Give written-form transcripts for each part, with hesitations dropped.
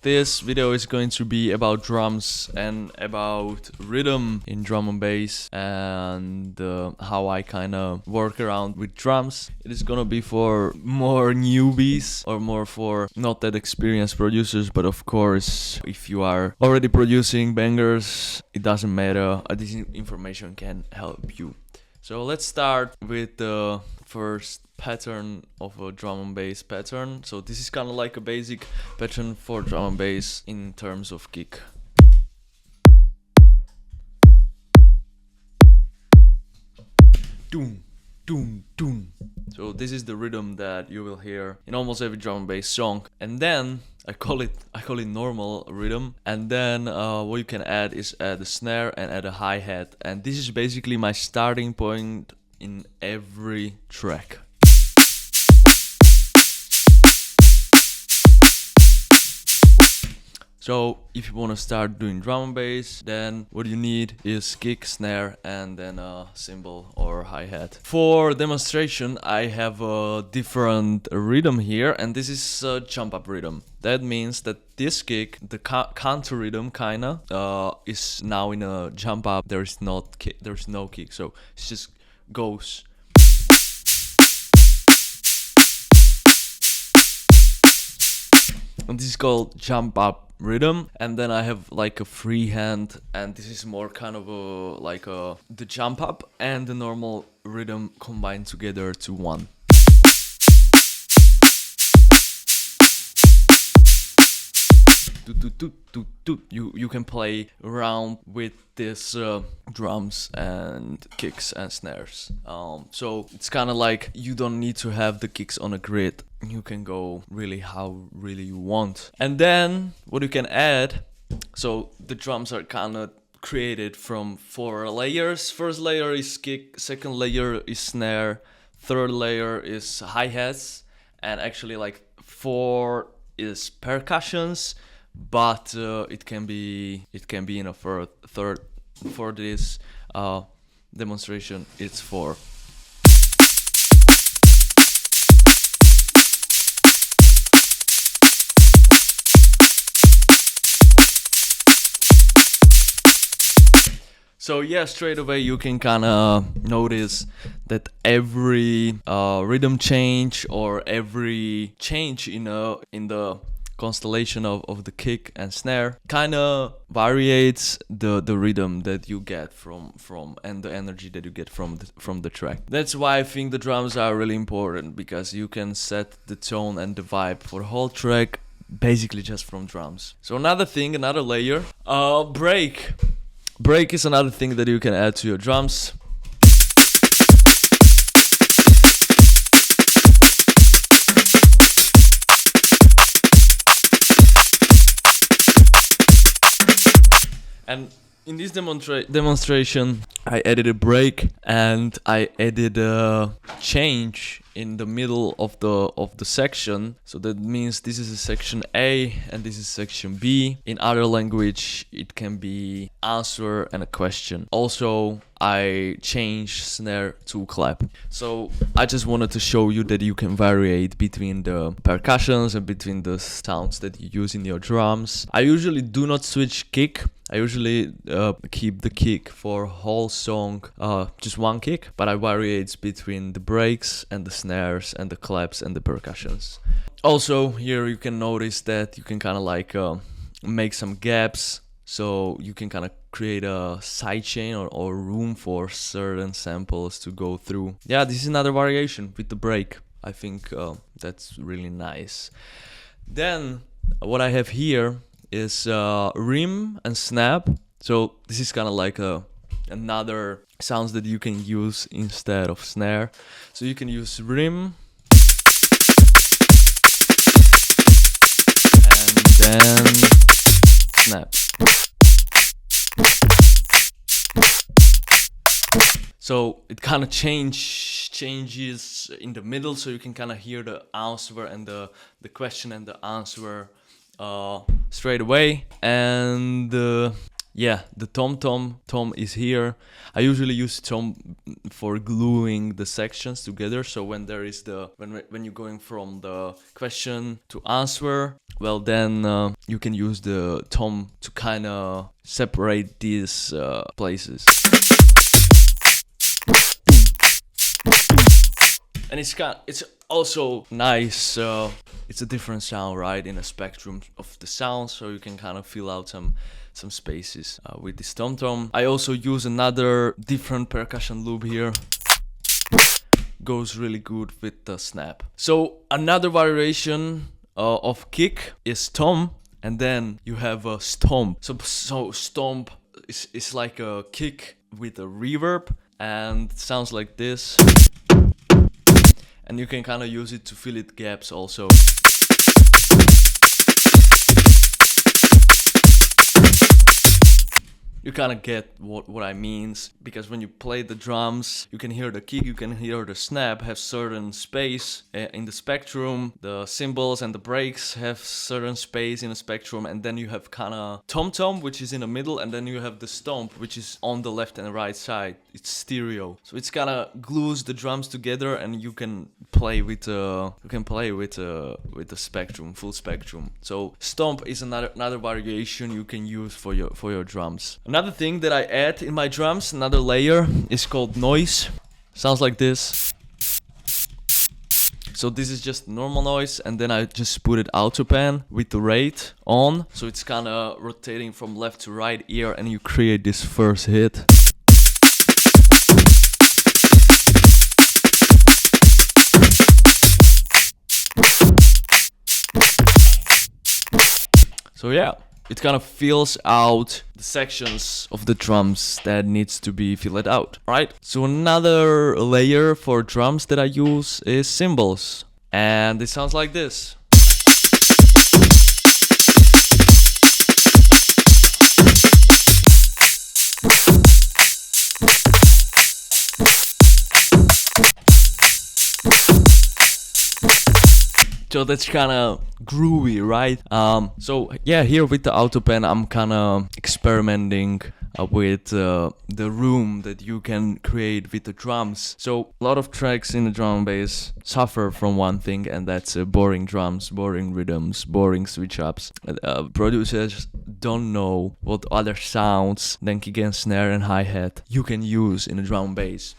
This video is going to be about drums and about rhythm in drum and bass and how I kind of work around with drums. It is gonna be for more newbies or more for not that experienced producers, but of course if you are already producing bangers, it doesn't matter. This information can help you. So let's start with the first pattern of a drum and bass pattern. So this is kind of like a basic pattern for drum and bass in terms of kick. Doom, doom, doom. So this is the rhythm that you will hear in almost every drum and bass song. And then I call it normal rhythm. And then what you can add is add a snare and add a hi-hat. And this is basically my starting point in every track. So if you want to start doing drum and bass, then what you need is kick, snare, and then a cymbal or hi-hat. For demonstration, I have a different rhythm here, and this is a jump up rhythm. That means that this kick, the counter rhythm kinda, is now in a jump up. There's no kick, so it just goes. And this is called jump up rhythm. And then I have like a free hand, and this is more kind of the jump up and the normal rhythm combined together to one. You can play around with this drums and kicks and snares. So it's kind of like you don't need to have the kicks on a grid. You can go really how really you want. And then what you can add, so the drums are kind of created from 4 layers. First layer is kick, second layer is snare, third layer is hi-hats, and actually like 4 is percussions. But it can be in a third. For this demonstration, it's 4. So yeah, straight away you can kind of notice that every rhythm change or every change in the constellation of the kick and snare kind of varies the rhythm that you get from and the energy that you get from the track. That's why I think the drums are really important, because you can set the tone and the vibe for the whole track basically just from drums. So another layer, break. Break is another thing that you can add to your drums. And in this demonstration, I added a break and I added a change in the middle of the section. So that means this is a section A and this is section B. In other language, it can be answer and a question. Also, I changed snare to clap. So I just wanted to show you that you can variate between the percussions and between the sounds that you use in your drums. I usually do not switch kick. I usually keep the kick for whole song, just one kick, but I variate between the breaks and the snares and the claps and the percussions. Also, here you can notice that you can kind of like make some gaps, so you can kind of create a sidechain or room for certain samples to go through. Yeah, this is another variation with the break. I think that's really nice. Then what I have here is rim and snap. So this is kind of like another sounds that you can use instead of snare. So you can use rim and then snap. So it kind of changes in the middle, so you can kind of hear the answer and the question and the answer straight away. And yeah, the tom is here. I usually use tom for gluing the sections together. So when there is when you're going from the question to answer, well then you can use the tom to kind of separate these places. And it's also nice. It's a different sound, right, in a spectrum of the sound, so you can kind of fill out some spaces with this tom. I also use another different percussion loop here. Goes really good with the snap. So another variation of kick is tom, and then you have a stomp. So stomp is like a kick with a reverb, and it sounds like this. And you can kind of use it to fill it gaps also. You kind of get what I mean, because when you play the drums, you can hear the kick, you can hear the snap have certain space in the spectrum. The cymbals and the breaks have certain space in the spectrum, and then you have kind of tom, which is in the middle, and then you have the stomp, which is on the left and right side. It's stereo, so it's kind of glues the drums together, and you can play with the spectrum, full spectrum. So stomp is another variation you can use for your drums. Another thing that I add in my drums, another layer, is called noise. Sounds like this. So this is just normal noise, and then I just put it auto pan with the rate on, so it's kind of rotating from left to right ear, and you create this first hit. So yeah, it kind of fills out the sections of the drums that needs to be filled out, right? So another layer for drums that I use is cymbals, and it sounds like this. So that's kind of groovy, right? So yeah, here with the auto pen, I'm kind of experimenting with the room that you can create with the drums. So a lot of tracks in the drum and bass suffer from one thing, and that's boring drums, boring rhythms, boring switch ups. Producers don't know what other sounds than kick and snare and hi-hat you can use in a drum and bass.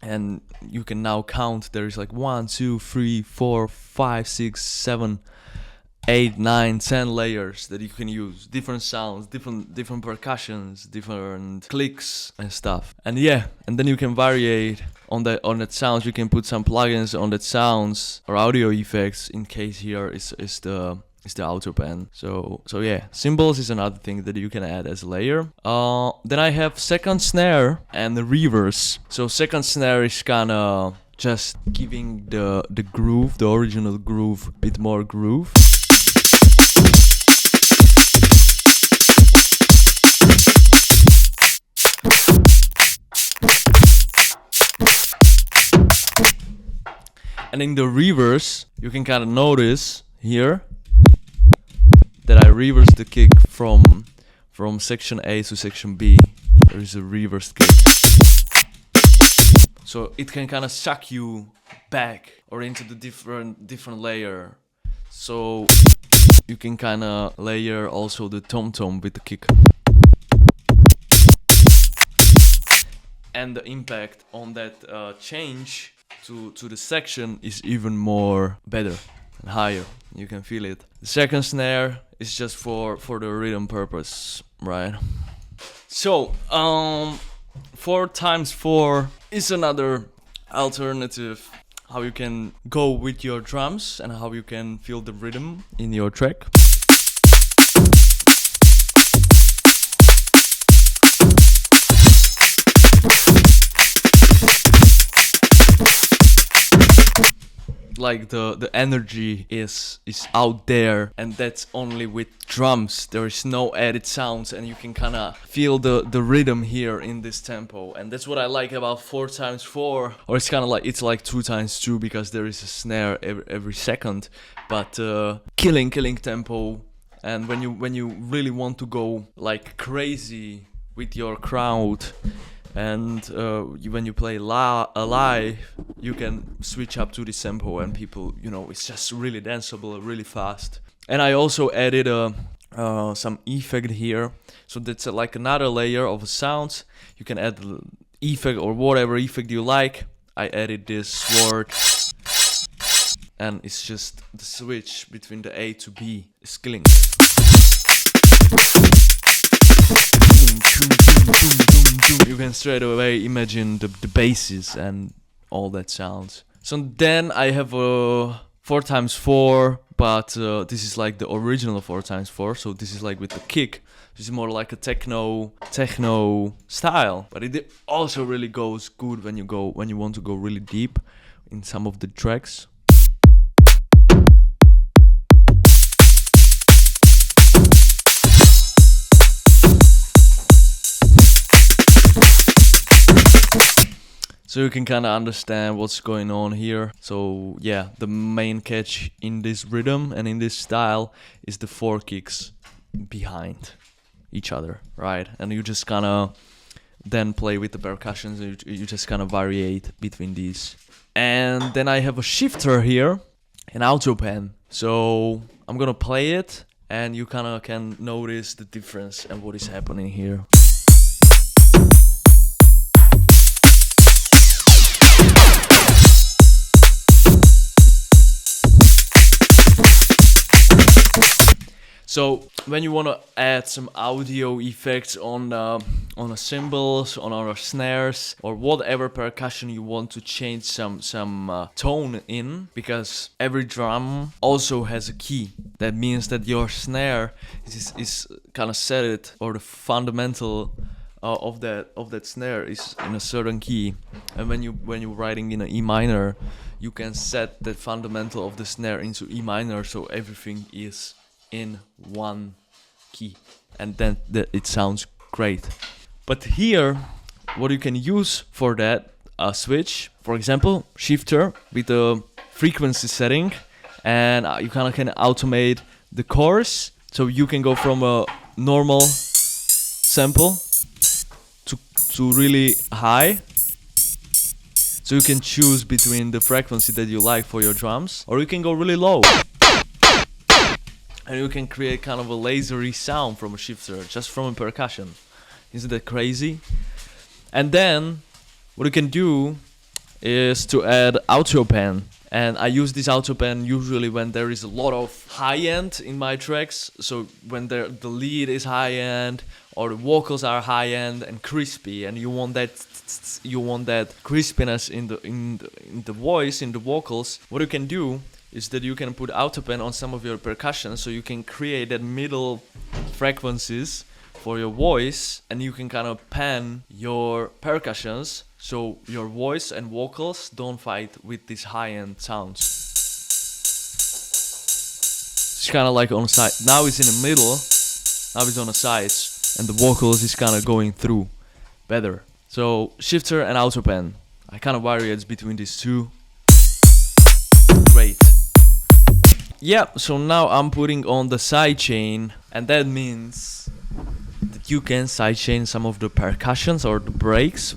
And you can now count, there is like 1, 2, 3, 4, 5, 6, 7, 8, 9, 10 layers that you can use. Different sounds, different percussions, different clicks and stuff. And yeah, and then you can variate on that sounds. You can put some plugins on that sounds or audio effects. In case here is the auto pan. So yeah, cymbals is another thing that you can add as a layer. Then I have second snare and the reverse. So second snare is kinda just giving the groove, the original groove, a bit more groove. And in the reverse, you can kind of notice here that I reverse the kick from section A to section B. There is a reverse kick. So it can kind of suck you back or into the different layer. So you can kind of layer also the tom with the kick. And the impact on that change to the section is even more better and higher. You can feel it. The second snare is just for the rhythm purpose, right? So 4x4 is another alternative how you can go with your drums and how you can feel the rhythm in your track. Like the energy is out there, and that's only with drums. There is no added sounds, and you can kind of feel the rhythm here in this tempo. And that's what I like about 4x4, or it's kind of like 2x2 because there is a snare every second. But killing tempo And when you really want to go like crazy with your crowd, and when you play live, you can switch up to the tempo, and people, it's just really danceable, really fast. And I also added some effect here, so that's like another layer of sounds. You can add effect or whatever effect you like. I added this word, and it's just the switch between the A to B is killing. You can straight away imagine the basses and all that sounds. So then I have a 4x4, but this is like the original 4x4. So this is like with the kick. This is more like a techno style, but it also really goes good when you want to go really deep in some of the tracks. So you can kind of understand what's going on here. So yeah, the main catch in this rhythm and in this style is the 4 kicks behind each other, right? And you just kind of then play with the percussions. You just kind of variate between these. And then I have a shifter here, an auto pen. So I'm gonna play it, and you kind of can notice the difference and what is happening here. So when you want to add some audio effects on the cymbals, on our snares, or whatever percussion you want to change some tone in, because every drum also has a key. That means that your snare is kind of set it, or the fundamental of that snare is in a certain key. And when you're writing in an E minor, you can set the fundamental of the snare into E minor, so everything is in one key, and then it sounds great. But here, what you can use for that, a switch, for example, shifter with the frequency setting, and you kind of can automate the chorus, so you can go from a normal sample to really high. So you can choose between the frequency that you like for your drums, or you can go really low. And you can create kind of a lasery sound from a shifter, just from a percussion. Isn't that crazy? And then, what you can do is to add auto pen. And I use this auto pen usually when there is a lot of high end in my tracks. So when the lead is high end, or the vocals are high end and crispy, and you want that crispiness in the voice, in the vocals. What you can do is that you can put auto pen on some of your percussion, so you can create that middle frequencies for your voice, and you can kind of pan your percussions so your voice and vocals don't fight with these high-end sounds. It's kind of like on the side. Now it's in the middle, now it's on the sides, and the vocals is kind of going through better. So shifter and auto pen, I kind of variate between these two. Great. Yeah, so now I'm putting on the sidechain, and that means that you can sidechain some of the percussions or the breaks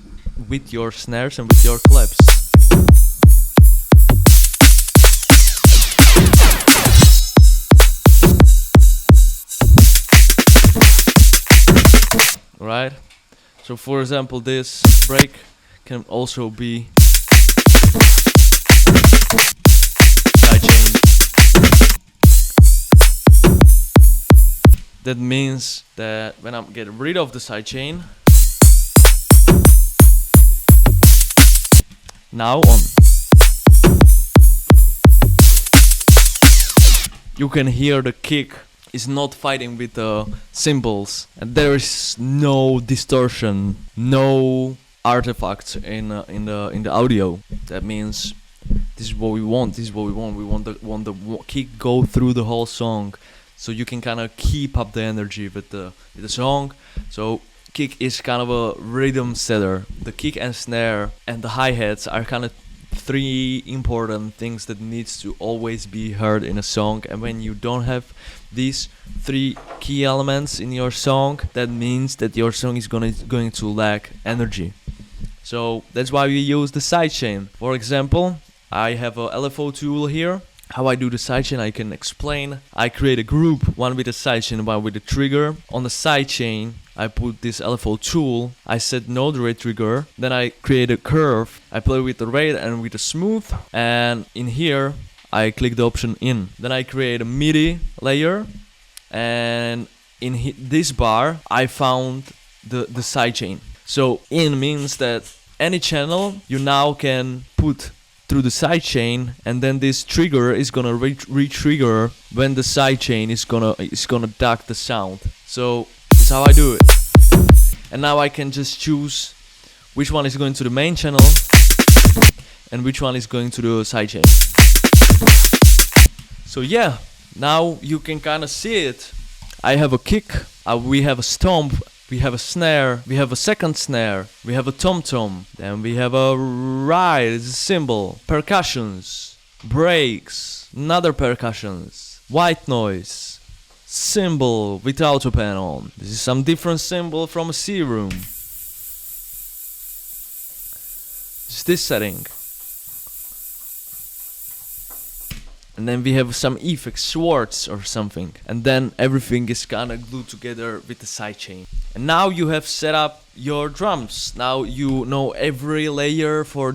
with your snares and with your claps. Right? So for example, this break can also be sidechained. That means that when I get rid of the sidechain, now on, you can hear the kick is not fighting with the cymbals, and there is no distortion, no artifacts in the audio. That means this is what we want. This is what we want. We want the kick go through the whole song, so you can kind of keep up the energy with the song. So kick is kind of a rhythm setter. The kick and snare and the hi-hats are kind of 3 important things that needs to always be heard in a song, and when you don't have these 3 key elements in your song, that means that your song is going to lack energy. So that's why we use the sidechain. For example, I have a LFO tool here. How I do the sidechain I can explain. I create a group, one with a sidechain, one with a trigger. On the sidechain I put this LFO tool, I set node rate trigger, then I create a curve, I play with the rate and with the smooth, and in here I click the option in. Then I create a MIDI layer, and in this bar I found the sidechain. So in means that any channel you now can put through the sidechain, and then this trigger is gonna re-trigger when the sidechain is gonna duck the sound. So that's how I do it. And now I can just choose which one is going to the main channel and which one is going to the sidechain. So yeah, now you can kind of see it. I have a kick, we have a stomp, we have a snare, we have a second snare, we have a tom-tom, then we have a ride, it's a cymbal, percussions, breaks, another percussions, white noise, cymbal with auto pan on. This is some different cymbal from a C room. It's this setting. And then we have some effects, Schwartz or something. And then everything is kind of glued together with the sidechain. And now you have set up your drums. Now you know every layer for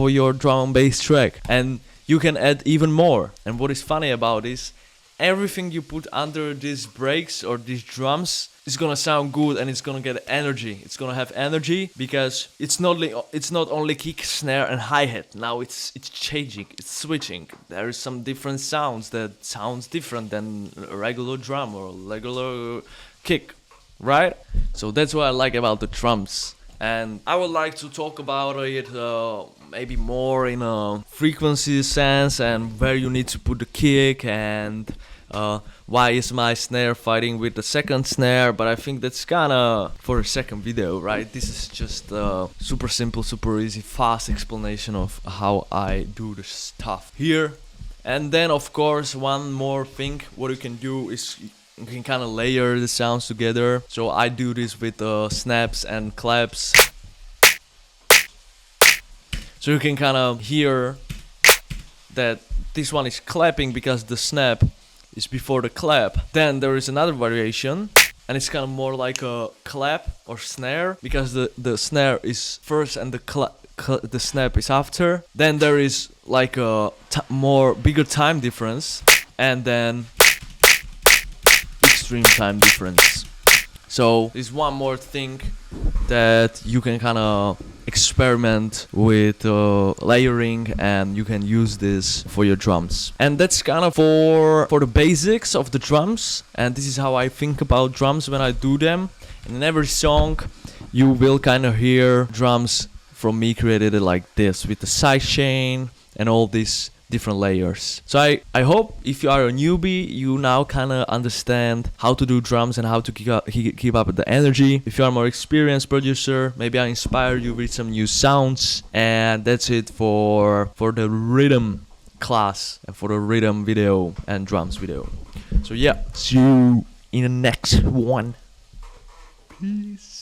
your drum and bass track. And you can add even more. And what is funny about this, everything you put under these breaks or these drums is gonna sound good, and it's gonna get energy. It's gonna have energy because it's not only kick, snare and hi-hat. Now it's changing, it's switching. There is some different sounds that sounds different than a regular drum or regular kick, right? So that's what I like about the drums. And I would like to talk about it maybe more in a frequency sense, and where you need to put the kick, and why is my snare fighting with the second snare. But I think that's kinda for a second video, right? This is just a super simple, super easy, fast explanation of how I do the stuff here. And then of course one more thing what you can do is you can kind of layer the sounds together. So I do this with snaps and claps. So you can kind of hear that this one is clapping because the snap is before the clap. Then there is another variation, and it's kind of more like a clap or snare, because the snare is first and the snap is after. Then there is like a bigger time difference, and then extreme time difference. So there's one more thing that you can kind of experiment with layering, and you can use this for your drums. And that's kind of for the basics of the drums, and this is how I think about drums when I do them. And in every song you will kind of hear drums from me created like this, with the sidechain and all these different layers. So I hope if you are a newbie, you now kind of understand how to do drums and how to keep up with the energy. If you are a more experienced producer, maybe I inspire you with some new sounds. And that's it for the rhythm class and for the rhythm video and drums video. So yeah, see you in the next one. Peace.